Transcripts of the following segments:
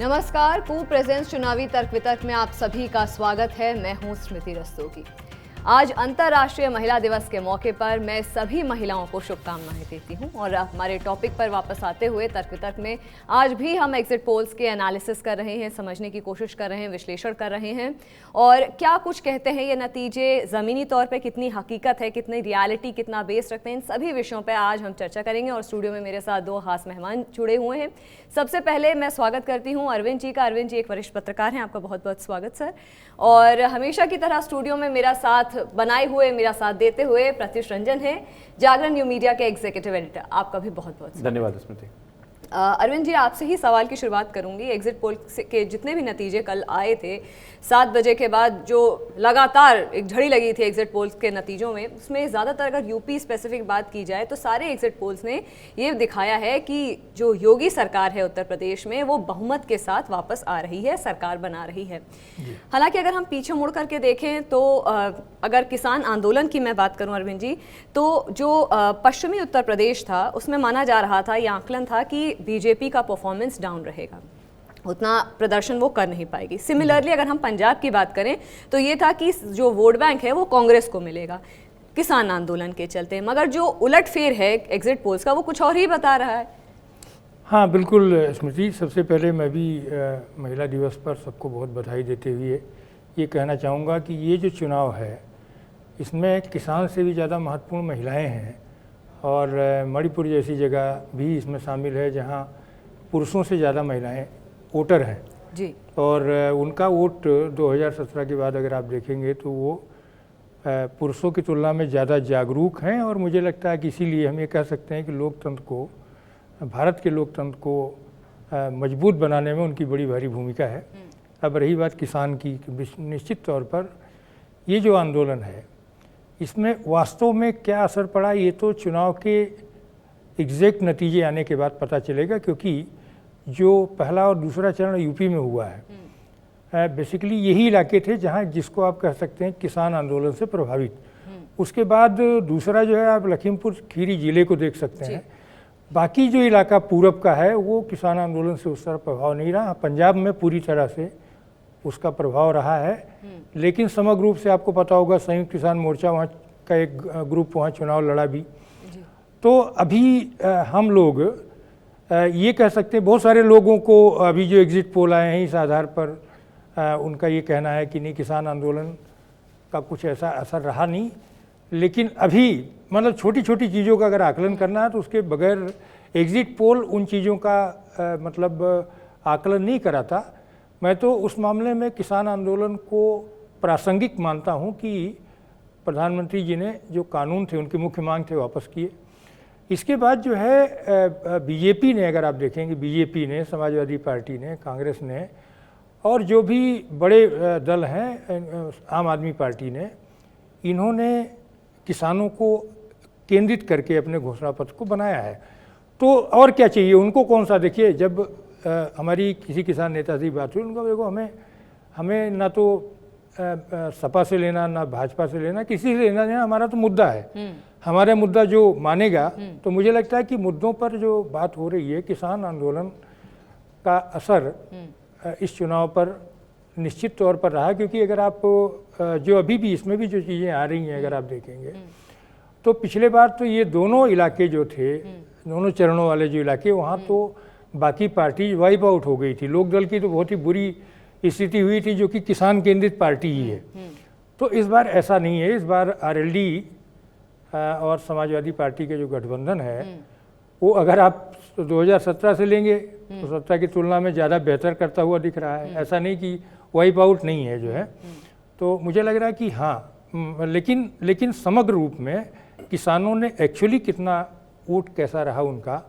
नमस्कार, कू प्रेजेंस चुनावी तर्क वितर्क में आप सभी का स्वागत है। मैं हूं स्मृति रस्तोगी। आज अंतर्राष्ट्रीय महिला दिवस के मौके पर मैं सभी महिलाओं को शुभकामनाएं देती हूं और हमारे टॉपिक पर वापस आते हुए तर्क वितर्क में आज भी हम एग्जिट पोल्स के एनालिसिस कर रहे हैं, समझने की कोशिश कर रहे हैं, विश्लेषण कर रहे हैं और क्या कुछ कहते हैं ये नतीजे, ज़मीनी तौर पर कितनी हकीकत है, कितनी रियलिटी, कितना बेस रखते हैं, इन सभी विषयों पर आज हम चर्चा करेंगे। और स्टूडियो में मेरे साथ दो खास मेहमान जुड़े हुए हैं। सबसे पहले मैं स्वागत करती हूं अरविंद जी का। अरविंद जी एक वरिष्ठ पत्रकार हैं, आपका बहुत बहुत स्वागत सर। और हमेशा की तरह स्टूडियो में मेरा साथ बनाए हुए, मेरा साथ देते हुए प्रत्युष रंजन है, जागरण न्यू मीडिया के एग्जीक्यूटिव एडिटर। आपका भी बहुत बहुत धन्यवाद स्मृति। अरविंद जी आपसे ही सवाल की शुरुआत करूंगी। एग्जिट पोल के जितने भी नतीजे कल आए थे 7 बजे के बाद, जो लगातार एक झड़ी लगी थी एग्जिट पोल्स के नतीजों में, उसमें ज़्यादातर अगर यूपी स्पेसिफिक बात की जाए तो सारे एग्जिट पोल्स ने ये दिखाया है कि जो योगी सरकार है उत्तर प्रदेश में वो बहुमत के साथ वापस आ रही है, सरकार बना रही है। हालांकि अगर हम पीछे मुड़ करके देखें तो अगर किसान आंदोलन की मैं बात करूं अरविंद जी, तो जो पश्चिमी उत्तर प्रदेश था उसमें माना जा रहा था, यह आकलन था कि बीजेपी का परफॉर्मेंस डाउन रहेगा, उतना प्रदर्शन वो कर नहीं पाएगी। सिमिलरली अगर हम पंजाब की बात करें तो ये था कि जो वोट बैंक है वो कांग्रेस को मिलेगा किसान आंदोलन के चलते, मगर जो उलटफेर है एग्जिट पोल्स का वो कुछ और ही बता रहा है। हाँ बिल्कुल स्मृति, सबसे पहले मैं भी महिला दिवस पर सबको बहुत बधाई देते हुए ये कहना चाहूँगा कि ये जो चुनाव है इसमें किसान से भी ज़्यादा महत्वपूर्ण महिलाएं हैं और मणिपुर जैसी जगह भी इसमें शामिल है जहाँ पुरुषों से ज़्यादा महिलाएं वोटर हैं जी। और उनका वोट 2017 के बाद अगर आप देखेंगे तो वो पुरुषों की तुलना में ज़्यादा जागरूक हैं और मुझे लगता है कि इसीलिए हम ये कह सकते हैं कि लोकतंत्र को, भारत के लोकतंत्र को मजबूत बनाने में उनकी बड़ी भारी भूमिका है। अब रही बात किसान की, निश्चित तौर पर ये जो आंदोलन है इसमें वास्तव में क्या असर पड़ा ये तो चुनाव के एग्जैक्ट नतीजे आने के बाद पता चलेगा, क्योंकि जो पहला और दूसरा चरण यूपी में हुआ है बेसिकली यही इलाके थे जहां जिसको आप कह सकते हैं किसान आंदोलन से प्रभावित। उसके बाद दूसरा जो है आप लखीमपुर खीरी जिले को देख सकते हैं। बाकी जो इलाका पूरब का है वो किसान आंदोलन से उस तरह प्रभाव नहीं रहा। पंजाब में पूरी तरह से उसका प्रभाव रहा है, लेकिन समग्र रूप से आपको पता होगा संयुक्त किसान मोर्चा वहाँ का एक ग्रुप वहाँ चुनाव लड़ा भी। तो अभी हम लोग ये कह सकते हैं, बहुत सारे लोगों को अभी जो एग्जिट पोल आए हैं इस आधार पर उनका ये कहना है कि नहीं किसान आंदोलन का कुछ ऐसा असर रहा नहीं, लेकिन अभी मतलब छोटी छोटी चीज़ों का अगर आकलन करना है तो उसके बगैर एग्जिट पोल उन चीज़ों का मतलब आकलन नहीं कराता। मैं तो उस मामले में किसान आंदोलन को प्रासंगिक मानता हूं कि प्रधानमंत्री जी ने जो कानून थे, उनकी मुख्य मांग थे, वापस किए। इसके बाद जो है बीजेपी ने, अगर आप देखेंगे बीजेपी ने, समाजवादी पार्टी ने, कांग्रेस ने और जो भी बड़े दल हैं, आम आदमी पार्टी ने, इन्होंने किसानों को केंद्रित करके अपने घोषणा पत्र को बनाया है। तो और क्या चाहिए उनको? कौन सा, देखिए जब हमारी किसी किसान नेता से बात हुई, उनका देखो हमें ना तो सपा से लेना ना भाजपा से लेना, किसी से लेना देना, हमारा तो मुद्दा है, हमारा मुद्दा जो मानेगा। तो मुझे लगता है कि मुद्दों पर जो बात हो रही है, किसान आंदोलन का असर इस चुनाव पर निश्चित तौर पर रहा, क्योंकि अगर आप जो अभी भी इसमें भी जो चीज़ें आ रही हैं अगर आप देखेंगे तो पिछले बार तो ये दोनों इलाके जो थे, दोनों चरणों वाले जो इलाके, वहाँ तो बाकी पार्टी वाइप आउट हो गई थी। लोकदल की तो बहुत ही बुरी स्थिति हुई थी, जो कि किसान केंद्रित पार्टी ही है। तो इस बार ऐसा नहीं है। इस बार आरएलडी और समाजवादी पार्टी के जो गठबंधन है वो अगर आप 2017 से लेंगे तो 17 की तुलना में ज़्यादा बेहतर करता हुआ दिख रहा है। ऐसा नहीं कि वाइप आउट नहीं है जो है। तो मुझे लग रहा है कि हाँ, लेकिन समग्र रूप में किसानों ने एक्चुअली कितना वोट कैसा रहा उनका,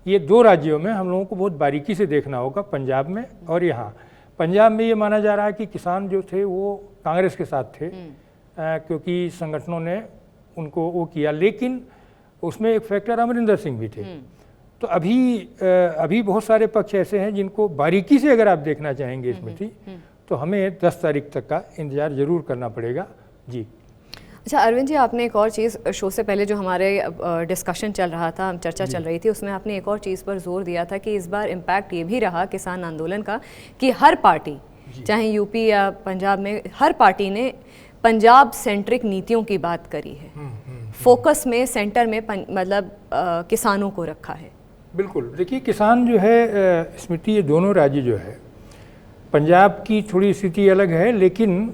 ये दो राज्यों में हम लोगों को बहुत बारीकी से देखना होगा, पंजाब में और यहाँ। पंजाब में ये माना जा रहा है कि किसान जो थे वो कांग्रेस के साथ थे क्योंकि संगठनों ने उनको वो किया, लेकिन उसमें एक फैक्टर अमरिंदर सिंह भी थे। तो अभी बहुत सारे पक्ष ऐसे हैं जिनको बारीकी से अगर आप देखना चाहेंगे स्मृति, तो हमें 10 तारीख तक का इंतजार जरूर करना पड़ेगा। जी अच्छा अरविंद जी, आपने एक और चीज़ शो से पहले जो हमारे डिस्कशन चल रहा था, चर्चा चल रही थी, उसमें आपने एक और चीज़ पर जोर दिया था कि इस बार इम्पैक्ट ये भी रहा किसान आंदोलन का कि हर पार्टी, चाहे यूपी या पंजाब में, हर पार्टी ने पंजाब सेंट्रिक नीतियों की बात करी है। फोकस में, सेंटर में मतलब किसानों को रखा है। बिल्कुल, देखिए किसान जो है स्मृति, ये दोनों राज्य जो है, पंजाब की थोड़ी स्थिति अलग है, लेकिन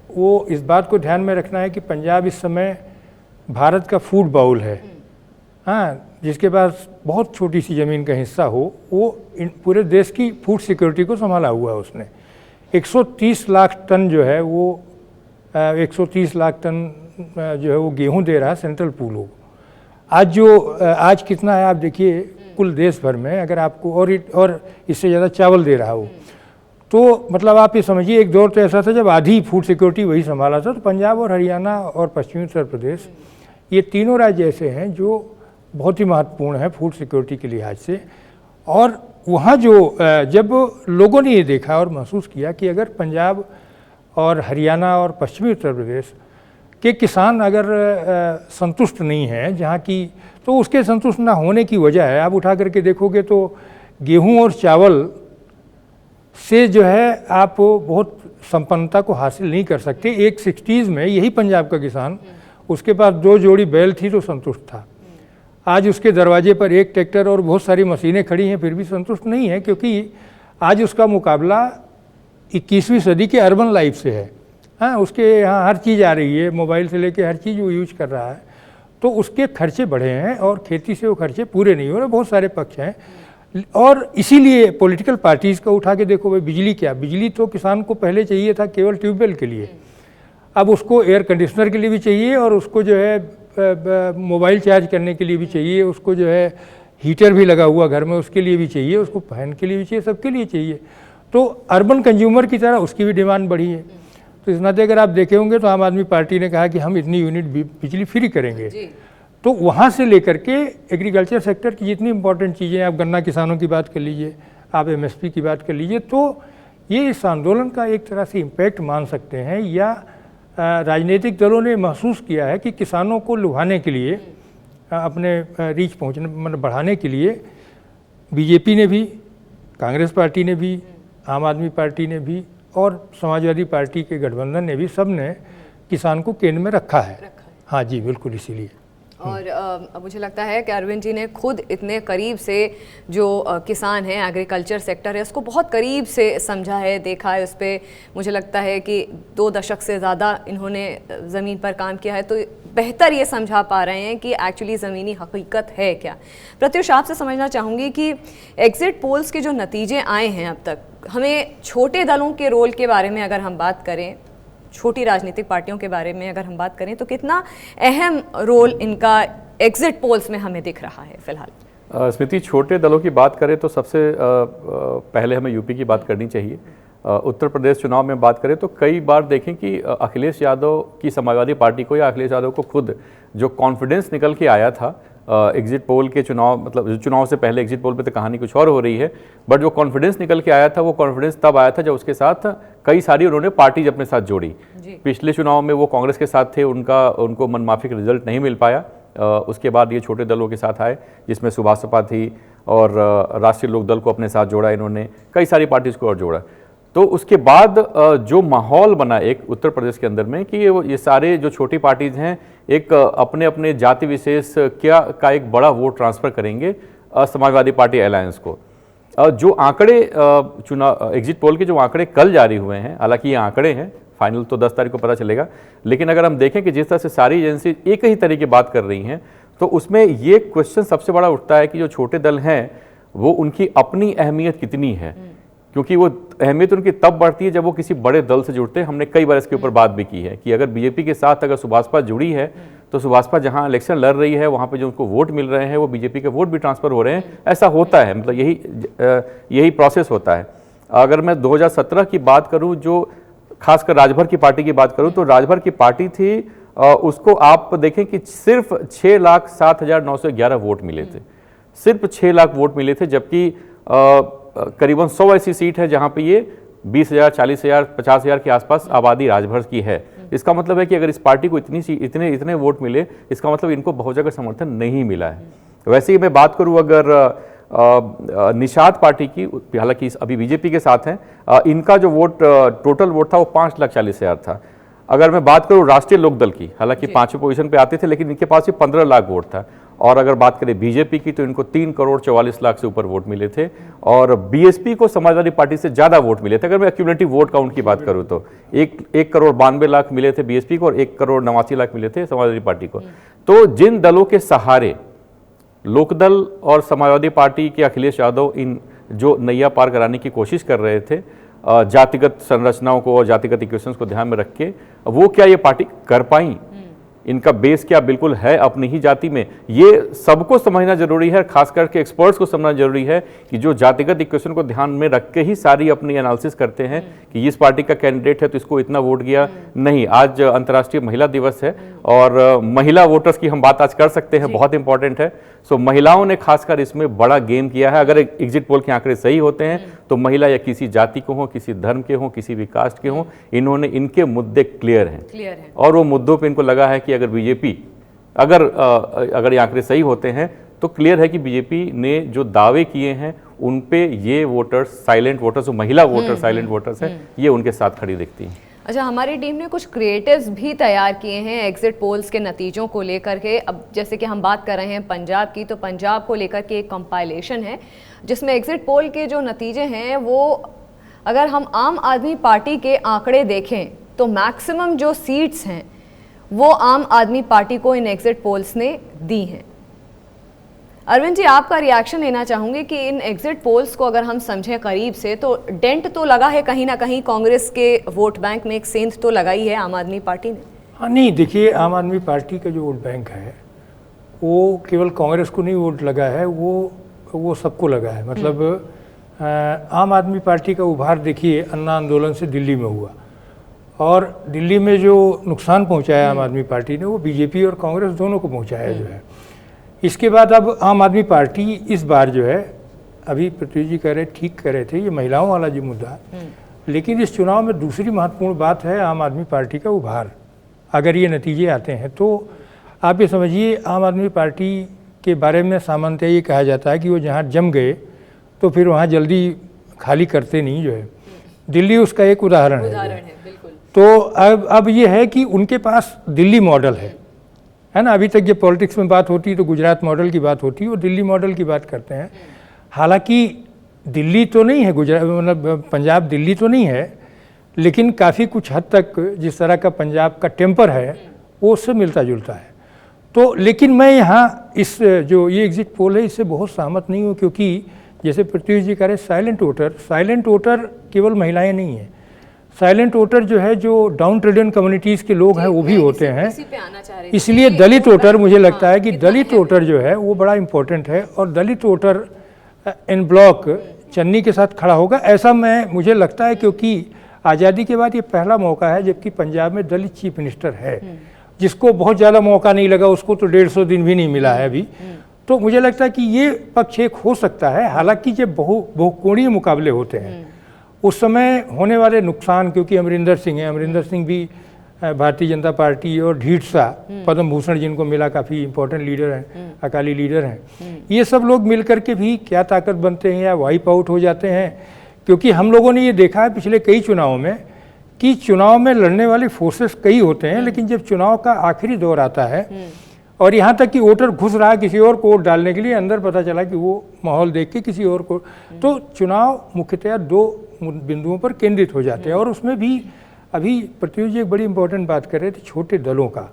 वो इस बात को ध्यान में रखना है कि पंजाब इस समय भारत का फूड बाउल है। हाँ, जिसके पास बहुत छोटी सी ज़मीन का हिस्सा हो, वो पूरे देश की फूड सिक्योरिटी को संभाला हुआ है उसने। 130 लाख टन जो है वो 130 लाख टन जो है वो गेहूं दे रहा है सेंट्रल पूल हो। आज कितना है आप देखिए कुल देश भर में, अगर आपको और इससे ज़्यादा चावल दे रहा हो, तो मतलब आप ये समझिए एक दौर तो ऐसा था जब आधी फूड सिक्योरिटी वही संभाला था। तो पंजाब और हरियाणा और पश्चिमी उत्तर प्रदेश, ये तीनों राज्य ऐसे हैं जो बहुत ही महत्वपूर्ण है फूड सिक्योरिटी के लिहाज से। और वहाँ जो जब लोगों ने ये देखा और महसूस किया कि अगर पंजाब और हरियाणा और पश्चिमी उत्तर प्रदेश के किसान अगर संतुष्ट नहीं हैं जहाँ की, तो उसके संतुष्ट ना होने की वजह है, आप उठा करके देखोगे तो गेहूं और चावल से जो है आप बहुत संपन्नता को हासिल नहीं कर सकते। एक 60s में यही पंजाब का किसान, उसके पास 2 जोड़ी बैल थी तो संतुष्ट था। आज उसके दरवाजे पर एक ट्रैक्टर और बहुत सारी मशीनें खड़ी हैं, फिर भी संतुष्ट नहीं है, क्योंकि आज उसका मुकाबला 21वीं सदी के अर्बन लाइफ से है। हाँ, उसके यहाँ हर चीज़ आ रही है, मोबाइल से लेके हर चीज़ वो यूज कर रहा है, तो उसके खर्चे बढ़े हैं और खेती से वो खर्चे पूरे नहीं हो रहे। बहुत सारे पक्ष हैं और इसीलिए पॉलिटिकल पार्टीज़ का उठा के देखो भाई, बिजली क्या, बिजली तो किसान को पहले चाहिए था केवल ट्यूबवेल के लिए, अब उसको एयर कंडीशनर के लिए भी चाहिए और उसको जो है मोबाइल चार्ज करने के लिए भी चाहिए, उसको जो है हीटर भी लगा हुआ घर में उसके लिए भी चाहिए, उसको फैन के लिए भी चाहिए, सबके लिए चाहिए। तो अर्बन कंज्यूमर की तरह उसकी भी डिमांड बढ़ी है। तो इस नाते अगर आप देखे होंगे तो आम आदमी पार्टी ने कहा कि हम इतनी यूनिट बिजली फ्री करेंगे। तो वहाँ से लेकर के एग्रीकल्चर सेक्टर की जितनी इंपॉर्टेंट चीज़ें, आप गन्ना किसानों की बात कर लीजिए, आप MSP की बात कर लीजिए, तो ये इस आंदोलन का एक तरह से इम्पैक्ट मान सकते हैं। या राजनीतिक दलों ने महसूस किया है कि किसानों को लुभाने के लिए, अपने रीच पहुँचने मतलब बढ़ाने के लिए बीजेपी ने भी, कांग्रेस पार्टी ने भी, आम आदमी पार्टी ने भी और समाजवादी पार्टी के गठबंधन ने भी, सब ने किसान को केंद्र में रखा है। हाँ जी, बिल्कुल इसीलिए। और मुझे लगता है कि अरविंद जी ने खुद इतने करीब से जो किसान हैं, एग्रीकल्चर सेक्टर है, उसको बहुत करीब से समझा है, देखा है, उस पर मुझे लगता है कि 2 दशक से ज़्यादा इन्होंने ज़मीन पर काम किया है, तो बेहतर ये समझा पा रहे हैं कि एक्चुअली ज़मीनी हकीकत है क्या। प्रत्युष, आपसे समझना चाहूँगी कि एग्ज़िट पोल्स के जो नतीजे आए हैं अब तक, हमें छोटे दलों के रोल के बारे में अगर हम बात करें, छोटी राजनीतिक पार्टियों के बारे में अगर हम बात करें, तो कितना अहम रोल इनका एग्जिट पोल्स में हमें दिख रहा है फिलहाल? स्मृति, छोटे दलों की बात करें तो सबसे पहले हमें यूपी की बात करनी चाहिए। उत्तर प्रदेश चुनाव में बात करें तो कई बार देखें कि अखिलेश यादव की समाजवादी पार्टी को या अखिलेश यादव को खुद जो कॉन्फिडेंस निकल के आया था एग्जिट पोल के चुनाव, मतलब चुनाव से पहले एग्जिट पोल पे तो कहानी कुछ और हो रही है, बट जो कॉन्फिडेंस निकल के आया था वो कॉन्फिडेंस तब आया था जब उसके साथ कई सारी उन्होंने पार्टीज अपने साथ जोड़ी। पिछले चुनाव में वो कांग्रेस के साथ थे, उनको मनमाफिक रिजल्ट नहीं मिल पाया। उसके बाद ये छोटे दलों के साथ आए, जिसमें सुभाषपा थी और राष्ट्रीय लोकदल को अपने साथ जोड़ा इन्होंने, कई सारी पार्टीज को और जोड़ा। तो उसके बाद जो माहौल बना एक उत्तर प्रदेश के अंदर में कि ये सारे जो छोटी पार्टीज हैं एक अपने अपने जाति विशेष का एक बड़ा वोट ट्रांसफर करेंगे समाजवादी पार्टी अलायंस को। जो आंकड़े चुनाव एग्जिट पोल के जो आंकड़े कल जारी हुए हैं, हालांकि ये आंकड़े हैं, फाइनल तो 10 तारीख को पता चलेगा, लेकिन अगर हम देखें कि जिस तरह से सारी एजेंसी एक ही तरह की बात कर रही हैं, तो उसमें ये क्वेश्चन सबसे बड़ा उठता है कि जो छोटे दल हैं वो उनकी अपनी अहमियत कितनी है, क्योंकि वो अहमियत उनकी तब बढ़ती है जब वो किसी बड़े दल से जुड़ते हैं। हमने कई बार इसके ऊपर बात भी की है कि अगर बीजेपी के साथ अगर सुभाषपा जुड़ी है तो सुभाषपा जहां इलेक्शन लड़ रही है वहां पे जो उनको वोट मिल रहे हैं वो बीजेपी के वोट भी ट्रांसफर हो रहे हैं। ऐसा होता है, मतलब यही प्रोसेस होता है। अगर मैं 2017 की बात करूं, जो खासकर राजभर की पार्टी की बात करूं, तो राजभर की पार्टी थी, उसको आप देखें कि सिर्फ 6,07,911 वोट मिले थे, सिर्फ 6 लाख वोट मिले थे, जबकि करीबन 100 ऐसी सीट है जहां पे ये 20,000, 40,000, 50,000 के आसपास आबादी राजभर की है। इसका मतलब है कि अगर इस पार्टी को इतने इतने वोट मिले, इसका मतलब इनको बहुत जगह समर्थन नहीं मिला है। वैसे ही मैं बात करूं अगर निषाद पार्टी की, हालांकि अभी बीजेपी के साथ हैं, इनका जो वोट टोटल वोट था वो 5,40,000 था। अगर मैं बात करूं राष्ट्रीय लोकदल की, हालांकि 5वीं पोजीशन पे आते थे, लेकिन इनके पास ये 15 लाख वोट था। और अगर बात करें बीजेपी की तो इनको 3,44,00,000 से ऊपर वोट मिले थे, और बीएसपी को समाजवादी पार्टी से ज़्यादा वोट मिले थे। अगर मैं एक्यूमुलेटिव वोट काउंट की बात करूं तो 1,92,00,000 मिले थे बीएसपी को और 1,89,00,000 मिले थे समाजवादी पार्टी को। तो जिन दलों के सहारे लोकदल और समाजवादी पार्टी के अखिलेश यादव इन जो नैया पार कराने की कोशिश कर रहे थे, जातिगत संरचनाओं को और जातिगत इक्वेशंस को ध्यान में रख के, वो क्या ये पार्टी कर पाई? इनका बेस क्या बिल्कुल है अपनी ही जाति में? ये सबको समझना जरूरी है, खास करके एक्सपर्ट्स को समझना जरूरी है कि जो जातिगत इक्वेशन को ध्यान में रख के ही सारी अपनी एनालिसिस करते हैं कि इस पार्टी का कैंडिडेट है तो इसको इतना वोट गया। नहीं, आज अंतर्राष्ट्रीय महिला दिवस है और महिला वोटर्स की हम बात आज कर सकते हैं, बहुत इंपॉर्टेंट है। सो महिलाओं ने खासकर इसमें बड़ा गेम किया है। अगर एग्जिट पोल के आंकड़े सही होते हैं तो महिला या किसी जाति को हो, किसी धर्म के हो, किसी भी कास्ट के हो, इन्होंने इनके मुद्दे क्लियर हैं और वो मुद्दों पे इनको लगा है कि अगर बीजेपी अगर ये आंकड़े सही होते हैं तो क्लियर है कि बीजेपी ने जो दावे किए हैं उन पे ये वोटर्स, साइलेंट वोटर्स, जो महिला वोटर्स साइलेंट वोटर्स हैं, ये उनके साथ खड़ी दिखती हैं। अच्छा, हमारी टीम ने कुछ क्रिएटिव्स भी तैयार किए हैं एग्जिट पोल्स के नतीजों को लेकर के। अब जैसे कि हम बात कर रहे हैं पंजाब की, तो पंजाब को लेकर के एक कंपाइलेशन है जिसमें एग्जिट पोल के जो नतीजे हैं वो, अगर हम आम आदमी पार्टी के आंकड़े देखें तो मैक्सिमम जो सीट्स हैं वो आम आदमी पार्टी को इन एग्जिट पोल्स ने दी हैं। अरविंद जी, आपका रिएक्शन लेना चाहूंगे कि इन एग्जिट पोल्स को अगर हम समझें करीब से तो डेंट तो लगा है कहीं ना कहीं, कांग्रेस के वोट बैंक में एक सेंध तो लगाई है आम आदमी पार्टी ने। हाँ, नहीं, देखिए, आम आदमी पार्टी का जो वोट बैंक है वो केवल कांग्रेस को नहीं वोट लगा है, वो सबको लगा है। मतलब आम आदमी पार्टी का उभार देखिए अन्ना आंदोलन से दिल्ली में हुआ, और दिल्ली में जो नुकसान पहुंचाया आम आदमी पार्टी ने वो बीजेपी और कांग्रेस दोनों को पहुंचाया जो है। इसके बाद अब आम आदमी पार्टी इस बार जो है, अभी पृथ्वी जी ठीक कह रहे थे ये महिलाओं वाला जो मुद्दा, लेकिन इस चुनाव में दूसरी महत्वपूर्ण बात है आम आदमी पार्टी का उभार। अगर ये नतीजे आते हैं तो आप ये समझिए, आम आदमी पार्टी के बारे में सामान्यतः ये कहा जाता है कि वो जहाँ जम गए तो फिर वहाँ जल्दी खाली करते नहीं जो है। दिल्ली उसका एक उदाहरण है। तो अब ये है कि उनके पास दिल्ली मॉडल है ना। अभी तक ये पॉलिटिक्स में बात होती है तो गुजरात मॉडल की बात होती है, वो दिल्ली मॉडल की बात करते हैं। हालांकि दिल्ली तो नहीं है, गुजरात मतलब पंजाब दिल्ली तो नहीं है, लेकिन काफ़ी कुछ हद तक जिस तरह का पंजाब का टेम्पर है वो उससे मिलता जुलता है। तो लेकिन मैं यहाँ इस जो ये एग्जिट पोल है इससे बहुत सहमत नहीं हूँ, क्योंकि जैसे पृथ्वी जी कह रहे साइलेंट वोटर केवल महिलाएं नहीं हैं। साइलेंट वोटर जो है, जो डाउन ट्रेडन कम्युनिटीज़ के लोग हैं वो भी होते हैं। इसलिए दलित वोटर, मुझे लगता है कि दलित वोटर जो है वो बड़ा इम्पोर्टेंट है, और दलित वोटर इन ब्लॉक चन्नी के साथ खड़ा होगा ऐसा मुझे लगता है, क्योंकि आज़ादी के बाद ये पहला मौका है जबकि पंजाब में दलित चीफ मिनिस्टर है, जिसको बहुत ज़्यादा मौका नहीं लगा, उसको तो 150 दिन भी नहीं मिला है अभी। तो मुझे लगता है कि ये पक्ष एक हो सकता है। हालांकि जब बहुकोणीय मुकाबले होते हैं उस समय होने वाले नुकसान, क्योंकि अमरिंदर सिंह भी भारतीय जनता पार्टी, और ढींढसा पद्म भूषण जिनको मिला, काफ़ी इंपॉर्टेंट लीडर हैं, अकाली लीडर हैं, ये सब लोग मिलकर के भी क्या ताकत बनते हैं या वाइप आउट हो जाते हैं। क्योंकि हम लोगों ने ये देखा है पिछले कई चुनावों में कि चुनाव में लड़ने वाले फोर्सेस कई होते हैं, लेकिन जब चुनाव का आखिरी दौर आता है और यहाँ तक कि वोटर घुस रहा है किसी और को वोट डालने के लिए, अंदर पता चला कि वो माहौल देख के किसी और को, तो चुनाव मुख्यतया 2 बिंदुओं पर केंद्रित हो जाते हैं। और उसमें भी अभी पृथ्वी जी एक बड़ी इंपॉर्टेंट बात कर रहे थे छोटे दलों का।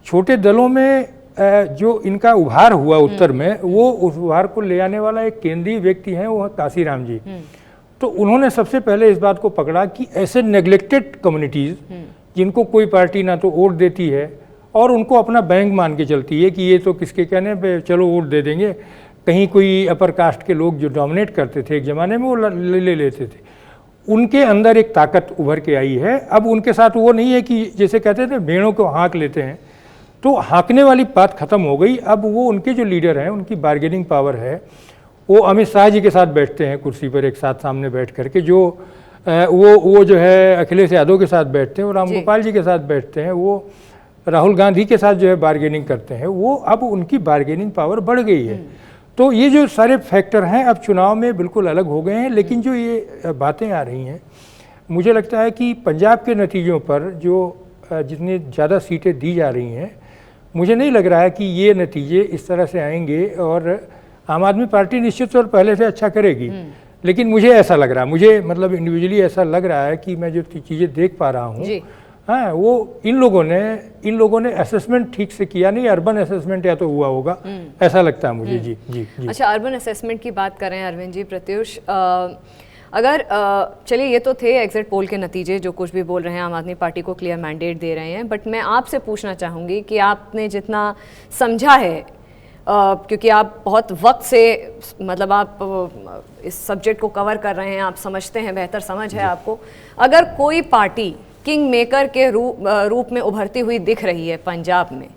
छोटे दलों में जो इनका उभार हुआ उत्तर में, वो उस उभार को ले आने वाला एक केंद्रीय व्यक्ति हैं, वो है काशीराम जी। तो उन्होंने सबसे पहले इस बात को पकड़ा कि ऐसे नेग्लेक्टेड कम्युनिटीज़ जिनको कोई पार्टी ना तो वोट देती है और उनको अपना बैंक मान के चलती है कि ये तो किसके कहने पे चलो वोट दे देंगे, कहीं कोई अपर कास्ट के लोग जो डोमिनेट करते थे एक ज़माने में वो ले लेते थे, उनके अंदर एक ताकत उभर के आई है। अब उनके साथ वो नहीं है कि जैसे कहते थे भेड़ों को हाँक लेते हैं, तो हाँकने वाली बात खत्म हो गई। अब वो उनके जो लीडर हैं, उनकी बार्गेनिंग पावर है, वो अमित शाह जी के साथ बैठते हैं कुर्सी पर एक साथ सामने बैठ करके, जो वो जो है अखिलेश यादव के साथ बैठते हैं और रामगोपाल जी के साथ बैठते हैं, वो राहुल गांधी के साथ जो है बार्गेनिंग करते हैं, वो अब उनकी बार्गेनिंग पावर बढ़ गई है। तो ये जो सारे फैक्टर हैं अब चुनाव में बिल्कुल अलग हो गए हैं। लेकिन जो ये बातें आ रही हैं, मुझे लगता है कि पंजाब के नतीजों पर जो जितनी ज़्यादा सीटें दी जा रही हैं, मुझे नहीं लग रहा है कि ये नतीजे इस तरह से आएंगे और आम आदमी पार्टी निश्चित तौर पहले से अच्छा करेगी। लेकिन मुझे ऐसा लग रहा है, मुझे मतलब इंडिविजुअली ऐसा लग रहा है कि मैं जो चीज़ें देख पा रहा हूँ, हाँ, वो इन लोगों ने असेसमेंट ठीक से किया नहीं, अर्बन असेसमेंट या तो हुआ होगा, ऐसा लगता है मुझे। जी जी जी। अच्छा, अर्बन असेसमेंट की बात करें अरविंद जी, प्रत्युष, अगर चलिए ये तो थे एग्जिट पोल के नतीजे, जो कुछ भी बोल रहे हैं आम आदमी पार्टी को क्लियर मैंडेट दे रहे हैं, बट मैं आपसे पूछना चाहूँगी कि आपने जितना समझा है, क्योंकि आप बहुत वक्त से मतलब आप इस सब्जेक्ट को कवर कर रहे हैं, आप समझते हैं, बेहतर समझ है आपको, अगर कोई पार्टी किंग मेकर के रूप में उभरती हुई दिख रही है पंजाब में,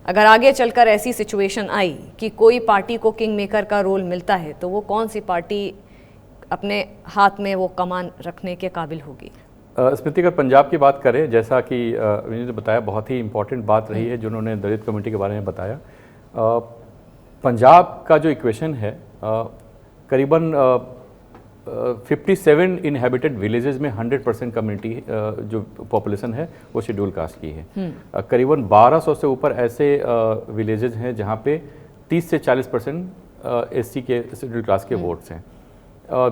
अगर आगे चलकर ऐसी सिचुएशन आई कि कोई पार्टी को किंग मेकर का रोल मिलता है, तो वो कौन सी पार्टी अपने हाथ में वो कमान रखने के काबिल होगी? स्मृति, अगर पंजाब की बात करें, जैसा कि विनीत ने बताया, बहुत ही इंपॉर्टेंट बात रही है जो उन्होंने दलित कम्युनिटी के बारे में बताया। पंजाब का जो इक्वेशन है, करीबन 57 इनहेबिटेड विलेजेस में 100% कम्युनिटी जो पॉपुलेशन है वो शेड्यूल कास्ट की है। करीबन 1200 से ऊपर ऐसे विलेजेस हैं जहाँ पे 30 से 40% एससी के शेड्यूल कास्ट के वोट्स हैं।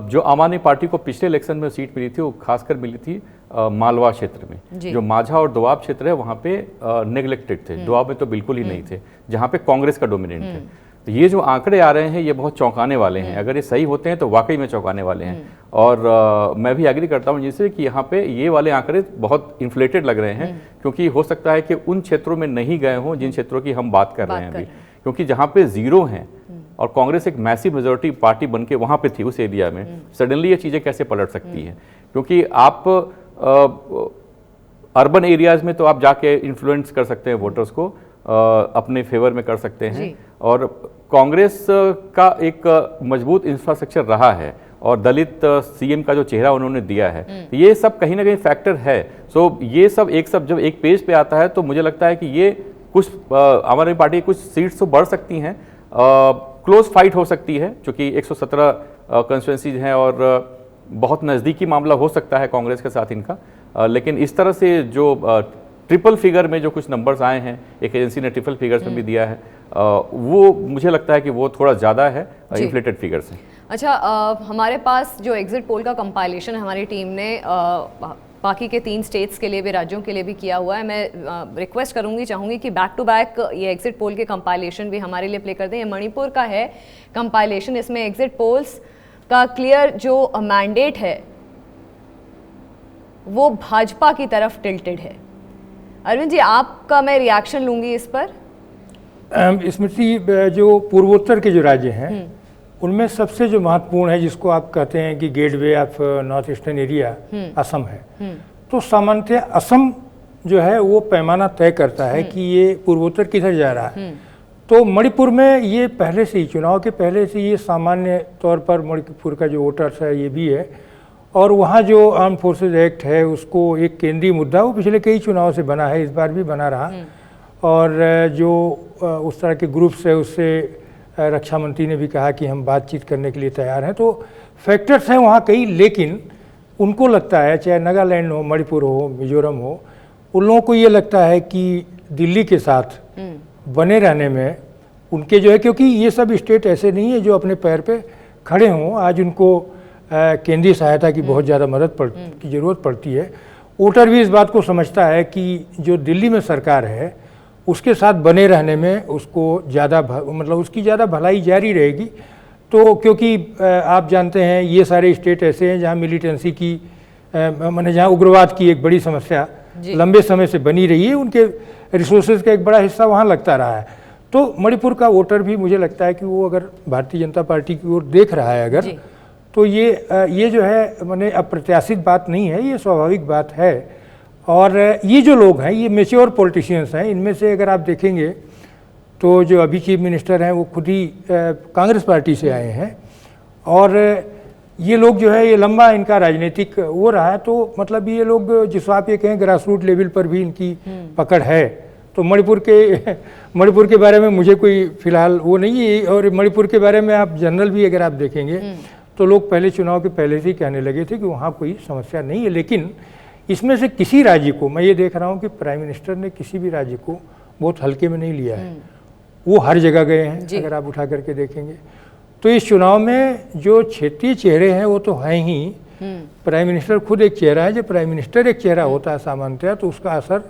जो आम आदमी पार्टी को पिछले इलेक्शन में सीट मिली थी, वो खासकर मिली थी मालवा क्षेत्र में। जो माझा और दोआब क्षेत्र है वहाँ पे नेग्लेक्टेड थे, दोआब में तो बिल्कुल ही नहीं थे, जहाँ पे कांग्रेस का डोमिनेंट है। तो ये जो आंकड़े आ रहे हैं ये बहुत चौंकाने वाले हैं, अगर ये सही होते हैं तो वाकई में चौंकाने वाले हैं। और मैं भी एग्री करता हूँ जिससे कि यहाँ पे ये वाले आंकड़े बहुत इन्फ्लेटेड लग रहे हैं, क्योंकि हो सकता है कि उन क्षेत्रों में नहीं गए हों जिन क्षेत्रों की हम बात कर रहे हैं अभी, क्योंकि जहाँ पे जीरो हैं और कांग्रेस एक मैसिव मेजॉरिटी पार्टी बन के वहाँ पे थी उस एरिया में, सडनली ये चीज़ें कैसे पलट सकती हैं? क्योंकि आप अर्बन एरियाज में तो आप जाके इन्फ्लुएंस कर सकते हैं वोटर्स को, अपने फेवर में कर सकते हैं, और कांग्रेस का एक मजबूत इंफ्रास्ट्रक्चर रहा है और दलित सीएम का जो चेहरा उन्होंने दिया है, ये सब कहीं ना कहीं फैक्टर है। सो ये सब जब एक पेज पे आता है तो मुझे लगता है कि ये कुछ आम आदमी पार्टी की कुछ सीट्स तो बढ़ सकती हैं, क्लोज फाइट हो सकती है, क्योंकि 117 कंस्टिट्यूंसीज हैं और बहुत नज़दीकी मामला हो सकता है कांग्रेस के साथ इनका। लेकिन इस तरह से जो ट्रिपल फिगर में जो कुछ नंबर्स आए हैं, एक एजेंसी ने ट्रिपल फिगर्स में भी दिया है, वो मुझे लगता है कि वो थोड़ा ज़्यादा है इन्फ्लेटेड फिगर से। अच्छा, हमारे पास जो एग्जिट पोल का कंपाइलेशन हमारी टीम ने बाकी के 3 स्टेट्स के लिए भी, राज्यों के लिए भी किया हुआ है। मैं रिक्वेस्ट करूंगी, चाहूँगी कि बैक टू बैक ये एग्जिट पोल के कंपाइलेशन भी हमारे लिए प्ले कर दें। ये मणिपुर का है कंपाइलेशन, इसमें एग्जिट पोल्स का क्लियर जो मैंडेट है वो भाजपा की तरफ टिल्टेड है। अरविंद जी, आपका मैं रिएक्शन लूंगी इस पर। स्मृति, जो पूर्वोत्तर के जो राज्य हैं उनमें सबसे जो महत्वपूर्ण है, जिसको आप कहते हैं कि gateway of north eastern area, Assam है। तो सामान्यतः असम जो है वो पैमाना तय करता है कि ये पूर्वोत्तर किधर जा रहा है। तो मणिपुर में ये पहले से ही, चुनाव के पहले से ये सामान्य तौर पर मणिपुर का जो वोटर्स है ये भी है, और वहाँ जो आर्म फोर्सेज एक्ट है उसको एक केंद्रीय मुद्दा, वो पिछले कई चुनाव से बना है, इस बार भी बना रहा। और जो उस तरह के ग्रुप्स है उससे रक्षा मंत्री ने भी कहा कि हम बातचीत करने के लिए तैयार हैं। तो फैक्टर्स हैं वहाँ कई, लेकिन उनको लगता है, चाहे नागालैंड हो, मणिपुर हो, मिजोरम हो, उन लोगों को ये लगता है कि दिल्ली के साथ बने रहने में उनके जो है, क्योंकि ये सब स्टेट ऐसे नहीं है जो अपने पैर पे खड़े हों, आज उनको केंद्रीय सहायता की बहुत ज़्यादा मदद की ज़रूरत पड़ती है। वोटर भी इस बात को समझता है कि जो दिल्ली में सरकार है उसके साथ बने रहने में उसको ज़्यादा मतलब उसकी ज़्यादा भलाई जारी रहेगी। तो क्योंकि आप जानते हैं ये सारे स्टेट ऐसे हैं जहाँ मिलिटेंसी की माने जहाँ उग्रवाद की एक बड़ी समस्या लंबे समय से बनी रही है, उनके रिसोर्सेज का एक बड़ा हिस्सा वहाँ लगता रहा है। तो मणिपुर का वोटर भी मुझे लगता है कि वो अगर भारतीय जनता पार्टी की ओर देख रहा है अगर, तो ये जो है माने अप्रत्याशित बात नहीं है, ये स्वाभाविक बात है। और ये जो लोग हैं ये मेच्योर पॉलिटिशियंस हैं। इनमें से अगर आप देखेंगे तो जो अभी चीफ मिनिस्टर हैं वो खुद ही कांग्रेस पार्टी से आए हैं, और ये लोग जो है ये लंबा इनका राजनीतिक वो रहा है, तो मतलब ये लोग जिसको आप ये कहें ग्रास रूट लेवल पर भी इनकी पकड़ है। तो मणिपुर के बारे में मुझे कोई फिलहाल वो नहीं है, और मणिपुर के बारे में आप जनरल भी अगर आप देखेंगे तो लोग पहले चुनाव के पहले से ही कहने लगे थे कि वहाँ कोई समस्या नहीं है। लेकिन इसमें से किसी राज्य को मैं ये देख रहा हूँ कि प्राइम मिनिस्टर ने किसी भी राज्य को बहुत हल्के में नहीं लिया है, वो हर जगह गए हैं अगर आप उठा करके देखेंगे। तो इस चुनाव में जो क्षेत्रीय चेहरे हैं वो तो हैं ही, प्राइम मिनिस्टर खुद एक चेहरा है। जब प्राइम मिनिस्टर एक चेहरा होता है सामान्यतः तो उसका असर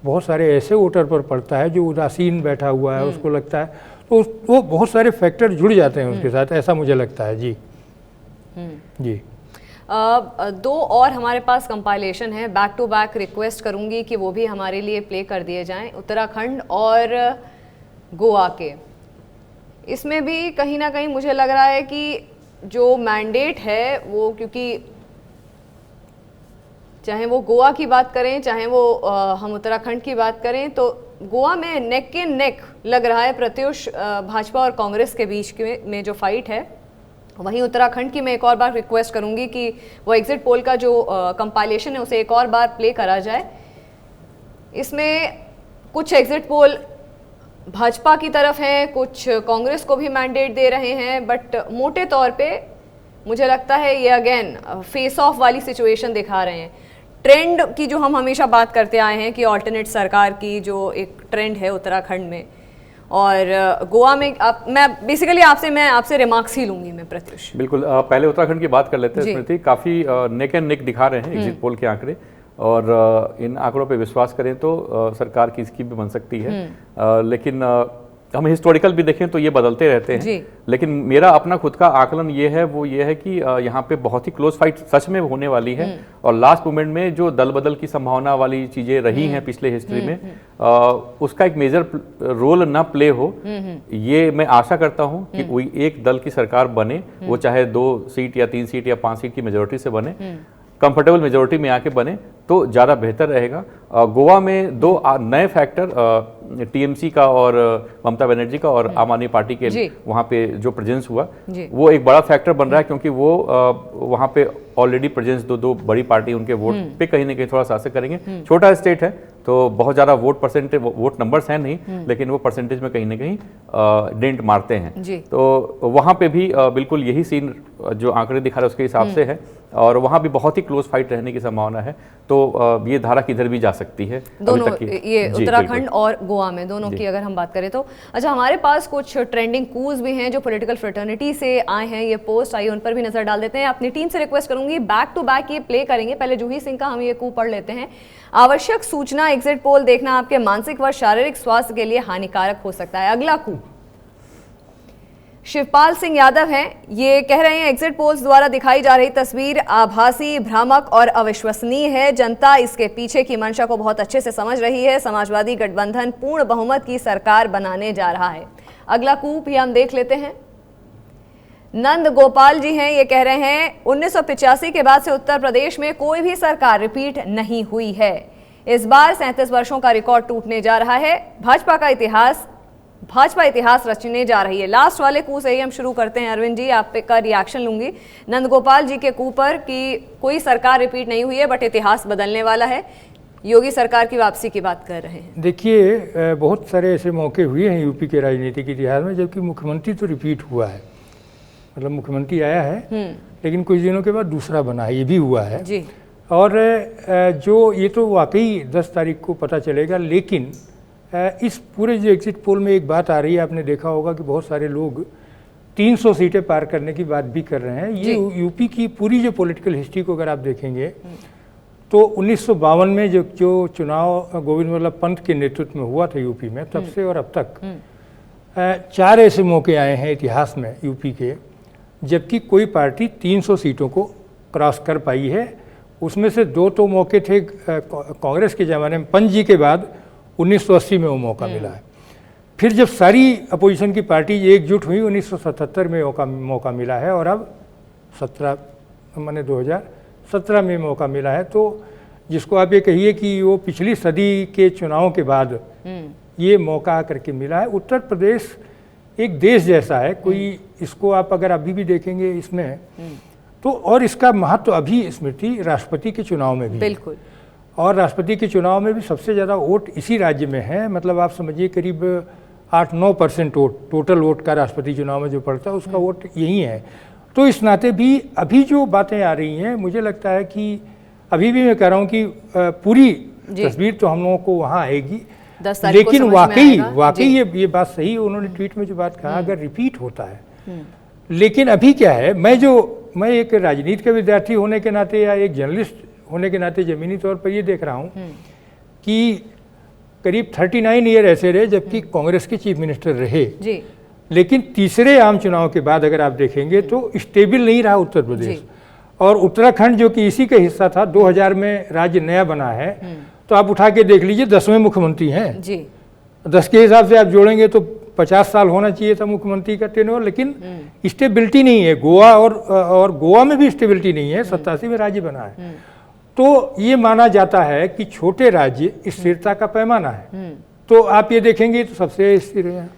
बहुत सारे ऐसे वोटर पर पड़ता है जो उदासीन बैठा हुआ है, उसको लगता है, तो वो बहुत सारे फैक्टर जुड़ जाते हैं उसके साथ, ऐसा मुझे लगता है। जी जी। दो और हमारे पास कंपाइलेशन है, बैक टू बैक रिक्वेस्ट करूंगी कि वो भी हमारे लिए प्ले कर दिए जाएं, उत्तराखंड और गोवा के। इसमें भी कहीं ना कहीं मुझे लग रहा है कि जो मैंडेट है वो, क्योंकि चाहे वो गोवा की बात करें चाहे वो हम उत्तराखंड की बात करें, तो गोवा में नेक के नेक लग रहा है प्रत्युष भाजपा और कांग्रेस के बीच में जो फाइट है। वहीं उत्तराखंड की मैं एक और बार रिक्वेस्ट करूंगी कि वो एग्जिट पोल का जो कंपाइलेशन है उसे एक और बार प्ले करा जाए। इसमें कुछ एग्जिट पोल भाजपा की तरफ हैं, कुछ कांग्रेस को भी मैंडेट दे रहे हैं, बट मोटे तौर पे मुझे लगता है ये अगेन फेस ऑफ वाली सिचुएशन दिखा रहे हैं। ट्रेंड की जो हम हमेशा बात करते आए हैं कि ऑल्टरनेट सरकार की जो एक ट्रेंड है उत्तराखंड में और गोवा में, मैं बेसिकली आपसे रिमार्क्स ही लूंगी मैं प्रत्युष। बिल्कुल, पहले उत्तराखंड की बात कर लेते हैं स्मृति। काफ़ी नेक एंड नेक दिखा रहे हैं एग्जिट पोल के आंकड़े, और इन आंकड़ों पे विश्वास करें तो सरकार किसकी भी बन सकती है। लेकिन हम हिस्टोरिकल भी देखें तो ये बदलते रहते हैं। लेकिन मेरा अपना खुद का आकलन ये है कि यहाँ पे बहुत ही क्लोज फाइट सच में होने वाली है, और लास्ट मोमेंट में जो दल बदल की संभावना वाली चीजें रही हैं पिछले हिस्ट्री में, उसका एक मेजर रोल ना प्ले हो, ये मैं आशा करता हूँ कि कोई एक दल की सरकार बने, वो चाहे 2 सीट या 3 सीट या 5 सीट की मेजोरिटी से बने, कंफर्टेबल मेजोरिटी में आके बने तो ज़्यादा बेहतर रहेगा। गोवा में 2 नए फैक्टर, टीएमसी का और ममता बनर्जी का और आम आदमी पार्टी के वहाँ पे जो प्रेजेंस हुआ वो एक बड़ा फैक्टर बन रहा है, क्योंकि वो वहाँ पे ऑलरेडी प्रेजेंस दो बड़ी पार्टी उनके वोट पे कहीं ना कहीं थोड़ा सा असर करेंगे। छोटा स्टेट है तो बहुत ज़्यादा वोट नंबर्स हैं नहीं, लेकिन वो परसेंटेज में कहीं ना कहीं डेंट मारते हैं। तो वहाँ पे भी बिल्कुल यही सीन जो आंकड़े दिखा रहे हैं उसके हिसाब से है, और वहाँ भी बहुत ही क्लोज फाइट रहने की संभावना है। तो ये धारा किधर भी जा सकती है दोनों, ये उत्तराखंड और गोवा में दोनों की अगर हम बात करें तो। अच्छा, हमारे पास कुछ ट्रेंडिंग कूज भी हैं जो पॉलिटिकल फ्रेटर्निटी से आए हैं, ये पोस्ट आई, उन पर भी नजर डाल देते हैं। अपनी टीम से रिक्वेस्ट करूंगी बैक टू बैक ये प्ले करेंगे। पहले जूही सिंह का हम ये कू पढ़ लेते हैं। आवश्यक सूचना एग्जिट पोल देखना आपके मानसिक व शारीरिक स्वास्थ्य के लिए हानिकारक हो सकता है। अगला कू शिवपाल सिंह यादव हैं, ये कह रहे हैं एग्जिट पोल्स द्वारा दिखाई जा रही तस्वीर आभासी, भ्रामक और अविश्वसनीय है। जनता इसके पीछे की मंशा को बहुत अच्छे से समझ रही है। समाजवादी गठबंधन पूर्ण बहुमत की सरकार बनाने जा रहा है। अगला कूप भी हम देख लेते हैं। नंद गोपाल जी हैं, ये कह रहे हैं 1985 के बाद से उत्तर प्रदेश में कोई भी सरकार रिपीट नहीं हुई है। इस बार 37 वर्षों का रिकॉर्ड टूटने जा रहा है। भाजपा इतिहास रचने जा रही है। लास्ट वाले कू से ही हम शुरू करते हैं। अरविंद जी, आप का रिएक्शन लूंगी नंद गोपाल जी के कू पर कि कोई सरकार रिपीट नहीं हुई है बट इतिहास बदलने वाला है। योगी सरकार की वापसी की बात कर रहे हैं। देखिए, बहुत सारे ऐसे मौके हुए हैं यूपी के राजनीतिक इतिहास में जबकि मुख्यमंत्री तो रिपीट हुआ है, मतलब मुख्यमंत्री आया है लेकिन कुछ दिनों के बाद दूसरा बना है, ये भी हुआ है जी। और जो ये तो वाकई 10 तारीख को पता चलेगा। लेकिन इस पूरे जो एग्जिट पोल में एक बात आ रही है, आपने देखा होगा कि बहुत सारे लोग 300 सीटें पार करने की बात भी कर रहे हैं। ये यूपी की पूरी जो पॉलिटिकल हिस्ट्री को अगर आप देखेंगे तो 1952 में जो चुनाव गोविंद वल्लभ पंत के नेतृत्व में हुआ था यूपी में, तब से और अब तक 4 ऐसे मौके आए हैं इतिहास में यूपी के जबकि कोई पार्टी 300 सीटों को क्रॉस कर पाई है। उसमें से 2 तो मौके थे कांग्रेस के ज़माने में, पंत जी के बाद 1980 में वो मौका मिला है। फिर जब सारी अपोजिशन की पार्टी एकजुट हुई 1977 में मौका मिला है, और अब 2017 में मौका मिला है। तो जिसको आप ये कहिए कि वो पिछली सदी के चुनावों के बाद ये मौका आकर के मिला है। उत्तर प्रदेश एक देश जैसा है, कोई इसको आप अगर अभी भी देखेंगे इसमें तो और इसका महत्व अभी स्मृति राष्ट्रपति के चुनाव में भी है। बिल्कुल। और राष्ट्रपति के चुनाव में भी सबसे ज़्यादा वोट इसी राज्य में है, मतलब आप समझिए करीब 8-9% वोट, टोटल वोट का राष्ट्रपति चुनाव में जो पड़ता है उसका वोट यही है। तो इस नाते भी अभी जो बातें आ रही हैं, मुझे लगता है कि अभी भी मैं कह रहा हूँ कि पूरी तस्वीर तो हम लोगों को वहाँ आएगी, 10 तारीख को लेकिन समझ में वाकई ये बात सही, उन्होंने ट्वीट में जो बात कहा, अगर रिपीट होता है। लेकिन अभी क्या है, मैं एक राजनीति का विद्यार्थी होने के नाते या एक जर्नलिस्ट होने के नाते ज़मीनी तौर पर ये देख रहा हूँ कि करीब 39 ईयर ऐसे रहे जबकि कांग्रेस के चीफ मिनिस्टर रहे जी। लेकिन तीसरे आम चुनाव के बाद अगर आप देखेंगे तो स्टेबल नहीं रहा उत्तर प्रदेश। और उत्तराखंड जो कि इसी का हिस्सा था, 2000 में राज्य नया बना है, तो आप उठा के देख लीजिए 10वें मुख्यमंत्री हैं जी। 10 के हिसाब से आप जोड़ेंगे तो 50 साल होना चाहिए था मुख्यमंत्री का टेन्योर, लेकिन स्टेबिलिटी नहीं है। गोवा और गोवा में भी स्टेबिलिटी नहीं है, 87 में राज्य बना है। तो ये माना जाता है कि छोटे राज्य स्थिरता का पैमाना है। तो आप ये देखेंगे तो सबसे स्थिर है।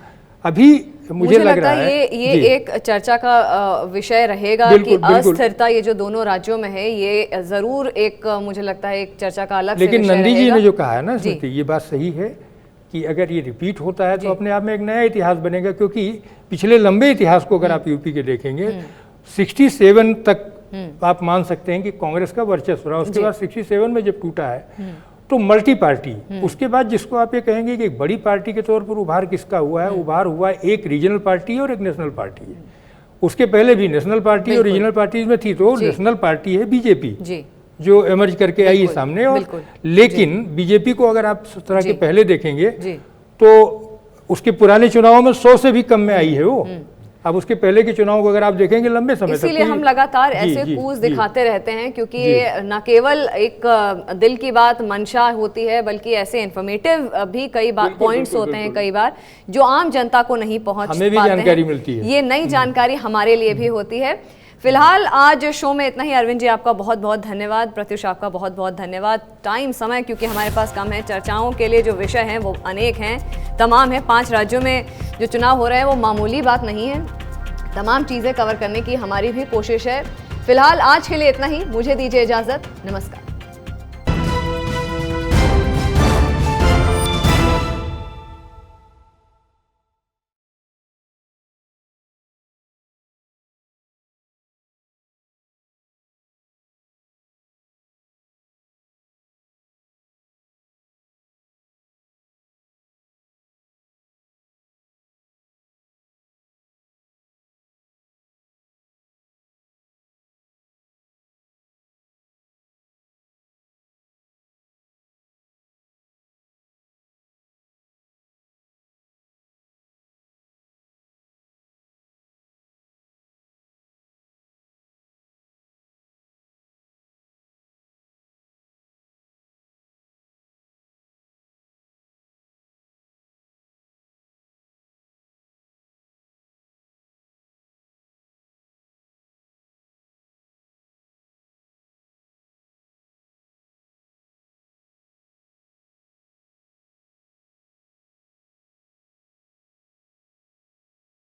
अभी मुझे लग रहा है ये एक चर्चा का विषय रहेगा कि अस्थिरता ये जो दोनों राज्यों में है, ये जरूर एक मुझे लगता है एक चर्चा का अलग लेकिन नंदी जी ने जो कहा है ना स्मृति, ये बात सही है कि अगर ये रिपीट होता है तो अपने आप में एक नया इतिहास बनेगा। क्योंकि पिछले लंबे इतिहास को अगर आप यूपी के देखेंगे, 67 तक आप मान सकते हैं कि कांग्रेस का वर्चस्व रहा। उसके बाद 67 में जब टूटा है तो मल्टी पार्टी, उसके बाद जिसको आप ये कहेंगे कि एक बड़ी पार्टी के तौर पर उभार किसका हुआ है, उभार हुआ एक रीजनल पार्टी और एक नेशनल पार्टी है। उसके पहले भी नेशनल पार्टी और रीजनल पार्टीज में थी, तो नेशनल पार्टी है बीजेपी जो एमर्ज करके आई है सामने। और लेकिन बीजेपी को अगर आप 17 के पहले देखेंगे तो उसके पुराने चुनावों में 100 से भी कम में आई है वो। अब उसके पहले के चुनाव को अगर आप देखेंगे लंबे समय तक, इसीलिए हम लगातार ऐसे कूच दिखाते रहते हैं, क्योंकि ये न केवल एक दिल की बात मंशा होती है, बल्कि ऐसे इन्फॉर्मेटिव भी कई बार पॉइंट्स होते हैं कई बार जो आम जनता को नहीं पहुंच हमें भी जानकारी मिलती है। ये नई जानकारी हमारे लिए भी होती है। फिलहाल आज शो में इतना ही। अरविंद जी आपका बहुत बहुत धन्यवाद, प्रत्युष आपका बहुत बहुत धन्यवाद। टाइम समय क्योंकि हमारे पास कम है, चर्चाओं के लिए जो विषय हैं वो अनेक हैं, तमाम है। 5 राज्यों में जो चुनाव हो रहे हैं वो मामूली बात नहीं है, तमाम चीज़ें कवर करने की हमारी भी कोशिश है। फिलहाल आज के लिए इतना ही, मुझे दीजिए इजाज़त, नमस्कार।